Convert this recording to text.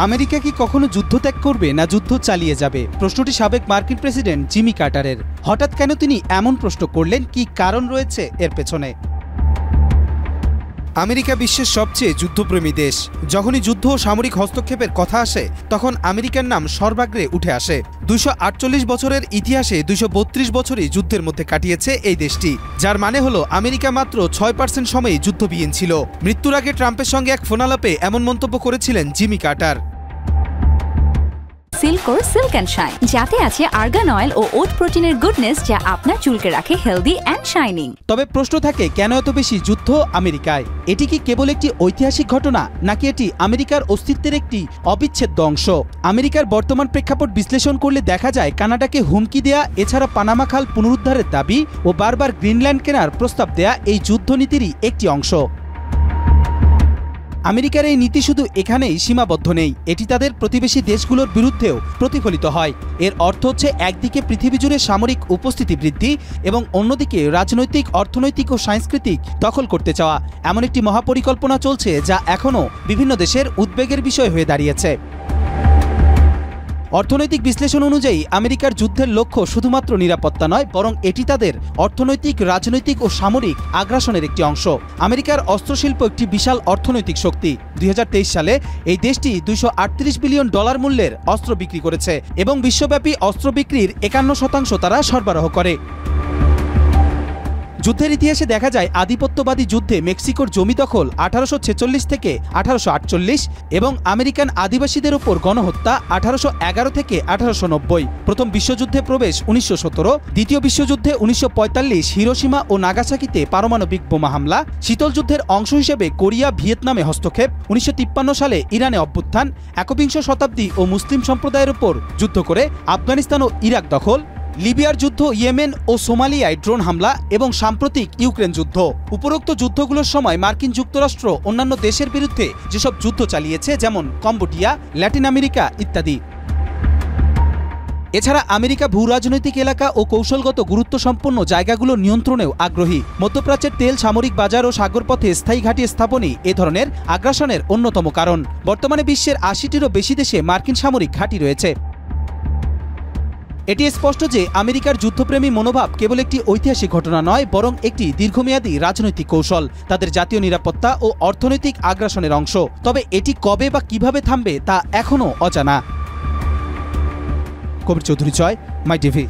America কি কখনো যুদ্ধ ত্যাগ করবে না যুদ্ধ চালিয়ে যাবে? প্রশ্নটি সাবেক মার্কিন প্রেসিডেন্ট জিমি কার্টারের। হঠাৎ কেন তিনি এমন প্রশ্ন করলেন? কি কারণ রয়েছে এর পেছনে? আমেরিকা বিশ্বের সবচেয়ে যুদ্ধপ্রেমী দেশ। যখনই যুদ্ধ ও সামরিক হস্তক্ষেপের কথা আসে তখন আমেরিকার নাম সর্বাগ্রে উঠে আসে। ২৪৮ বছরের ইতিহাসে ২৩২ বছরই যুদ্ধের মধ্যে কাটিয়েছে এই দেশটি, যার মানে হলো আমেরিকা মাত্র ৬% সময়ই যুদ্ধবিহীন ছিল। মৃত্যুর আগে ট্রাম্পের সঙ্গে এক ফোনালাপে এমন মন্তব্য করেছিলেন জিমি কার্টার। সিল্কোর সিল্ক অ্যান্ড শাইন, যাতে আছে আর্গান অয়েল ও ওট প্রোটিনের গুডনেস, যা আপনার চুলকে রাখে হেলদি অ্যান্ড শাইনিং। তবে প্রশ্ন থাকে, কেন এত বেশি যুদ্ধ আমেরিকায়? এটি কি কেবল একটি ঐতিহাসিক ঘটনা, নাকি এটি আমেরিকার অস্তিত্বের একটি অবিচ্ছেদ্য অংশ? আমেরিকার বর্তমান প্রেক্ষাপট বিশ্লেষণ করলে দেখা যায়, কানাডাকে হুমকি দেয়া, এছাড়া পানামা খাল পুনরুদ্ধারের দাবি ও বারবার গ্রিনল্যান্ড কেনার প্রস্তাব দেয়া এই যুদ্ধনীতিরই একটি অংশ। আমেরিকার এই নীতি শুধু এখানেই সীমাবদ্ধ নেই, এটি তাদের প্রতিবেশী দেশগুলোর বিরুদ্ধেও প্রতিফলিত হয়। এর অর্থ হচ্ছে, একদিকে পৃথিবী জুড়ে সামরিক উপস্থিতি বৃদ্ধি এবং অন্যদিকে রাজনৈতিক, অর্থনৈতিক ও সাংস্কৃতিক দখল করতে চাওয়া। এমন একটি মহাপরিকল্পনা চলছে যা এখনও বিভিন্ন দেশের উদ্বেগের বিষয় হয়ে দাঁড়িয়েছে। অর্থনৈতিক বিশ্লেষণ অনুযায়ী আমেরিকার যুদ্ধের লক্ষ্য শুধুমাত্র নিরাপত্তা নয়, বরং এটি তাদের অর্থনৈতিক, রাজনৈতিক ও সামরিক আগ্রাসনের একটি অংশ। আমেরিকার অস্ত্রশিল্প একটি বিশাল অর্থনৈতিক শক্তি। ২০২৩ সালে এই দেশটি $২৩৮ বিলিয়ন মূল্যের অস্ত্র বিক্রি করেছে এবং বিশ্বব্যাপী অস্ত্র বিক্রির ৫১% তারা সরবরাহ করে। যুদ্ধের ইতিহাসে দেখা যায়, আধিপত্যবাদী যুদ্ধে মেক্সিকোর জমি দখল ১৮৪৬ থেকে ১৮৪৮ এবং আমেরিকান আদিবাসীদের উপর গণহত্যা ১৮১১ থেকে ১৮৯০। প্রথম বিশ্বযুদ্ধে প্রবেশ ১৯১৭, দ্বিতীয় বিশ্বযুদ্ধে ১৯৪৫ হিরোশিমা ও নাগাসাকিতে পারমাণবিক বোমা হামলা, শীতল যুদ্ধের অংশ হিসেবে কোরিয়া, ভিয়েতনামে হস্তক্ষেপ, ১৯৫৩ সালে ইরানে অভ্যুত্থান, একবিংশ শতাব্দী ও মুসলিম সম্প্রদায়ের উপর যুদ্ধ করে আফগানিস্তান ও ইরাক দখল, লিবিয়ার যুদ্ধ, ইয়েমেন ও সোমালিয়ায় ড্রোন হামলা এবং সাম্প্রতিক ইউক্রেন যুদ্ধ। উপরোক্ত যুদ্ধগুলোর সময় মার্কিন যুক্তরাষ্ট্র অন্যান্য দেশের বিরুদ্ধে যেসব যুদ্ধ চালিয়েছে, যেমন কম্বোডিয়া, ল্যাটিন আমেরিকা ইত্যাদি। এছাড়া আমেরিকা ভূরাজনৈতিক এলাকা ও কৌশলগত গুরুত্বসম্পন্ন জায়গাগুলো নিয়ন্ত্রণেও আগ্রহী। মধ্যপ্রাচ্যের তেল, সামরিক বাজার ও সাগরপথে স্থায়ী ঘাঁটি স্থাপনই এ ধরনের আগ্রাসনের অন্যতম কারণ। বর্তমানে বিশ্বের ৮০টিরও বেশি দেশে মার্কিন সামরিক ঘাঁটি রয়েছে। এটি স্পষ্ট যে আমেরিকার যুদ্ধপ্রেমী মনোভাব কেবল একটি ঐতিহাসিক ঘটনা নয়, বরং একটি দীর্ঘমেয়াদী রাজনৈতিক কৌশল, তাদের জাতীয় নিরাপত্তা ও অর্থনৈতিক আগ্রাসনের অংশ। তবে এটি কবে বা কিভাবে থামবে তা এখনও অজানা। কবির চৌধুরী, মাই টিভি।